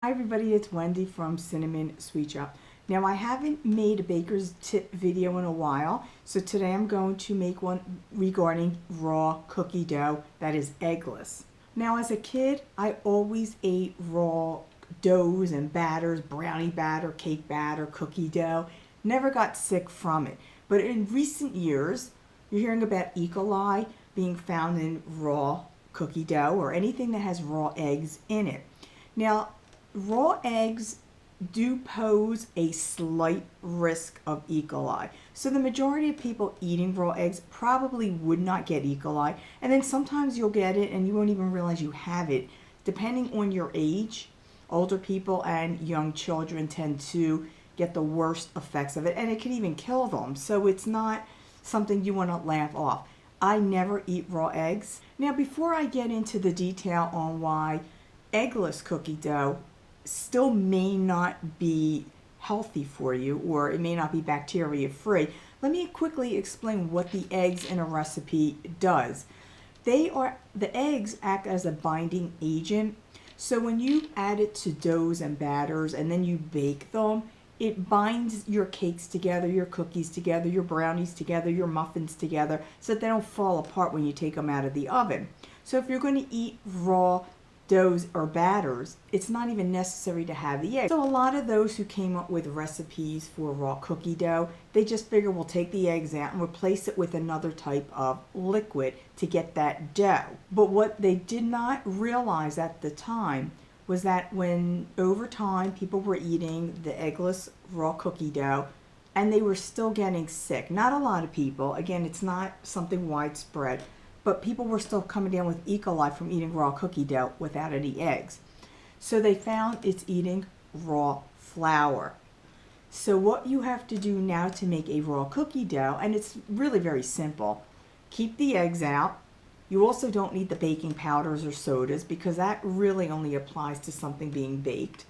Hi everybody, it's Wendy from Cinnamon Sweet Shop. Now I haven't made a baker's tip video in a while, so today I'm going to make one regarding raw cookie dough that is eggless. Now as a kid, I always ate raw doughs and batters, brownie batter, cake batter, cookie dough. Never got sick from it. But in recent years, you're hearing about E. coli being found in raw cookie dough or anything that has raw eggs in it. Now, raw eggs do pose a slight risk of E. coli. So the majority of people eating raw eggs probably would not get E. coli. And then sometimes you'll get it and you won't even realize you have it. Depending on your age, older people and young children tend to get the worst effects of it. And it can even kill them. So it's not something you want to laugh off. I never eat raw eggs. Now before I get into the detail on why eggless cookie dough still may not be healthy for you, or it may not be bacteria free, let me quickly explain what the eggs in a recipe does. The eggs act as a binding agent. So when you add it to doughs and batters and then you bake them, it binds your cakes together, your cookies together, your brownies together, your muffins together, so that they don't fall apart when you take them out of the oven. So if you're going to eat raw doughs or batters, it's not even necessary to have the eggs. So a lot of those who came up with recipes for raw cookie dough, they just figure we'll take the eggs out and replace it with another type of liquid to get that dough. But what they did not realize at the time was that when over time people were eating the eggless raw cookie dough and they were still getting sick. Not a lot of people, again, it's not something widespread, but people were still coming down with E. coli from eating raw cookie dough without any eggs. So they found it's eating raw flour. So what you have to do now to make a raw cookie dough, and it's really very simple, keep the eggs out. You also don't need the baking powders or sodas because that really only applies to something being baked.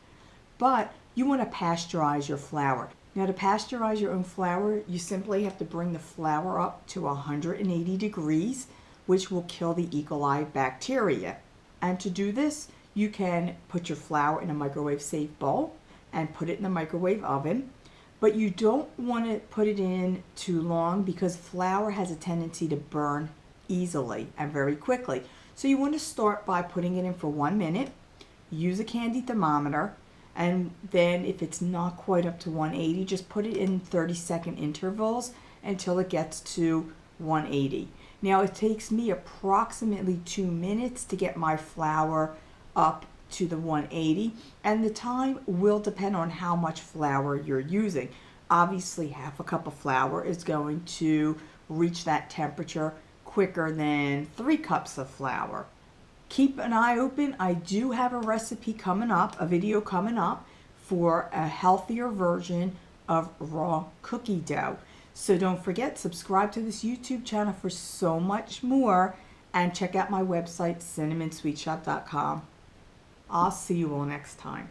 But you want to pasteurize your flour. Now to pasteurize your own flour, you simply have to bring the flour up to 180 degrees, which will kill the E. coli bacteria. And to do this, you can put your flour in a microwave safe bowl and put it in the microwave oven. But you don't want to put it in too long because flour has a tendency to burn easily and very quickly. So you want to start by putting it in for 1 minute, use a candy thermometer, and then if it's not quite up to 180, just put it in 30-second intervals until it gets to 180. Now it takes me approximately 2 minutes to get my flour up to the 180, and the time will depend on how much flour you're using. Obviously half a cup of flour is going to reach that temperature quicker than 3 cups of flour. Keep an eye open. I do have a recipe coming up, a video coming up for a healthier version of raw cookie dough. So don't forget, subscribe to this YouTube channel for so much more, and check out my website, cinnamonsweetshop.com. I'll see you all next time.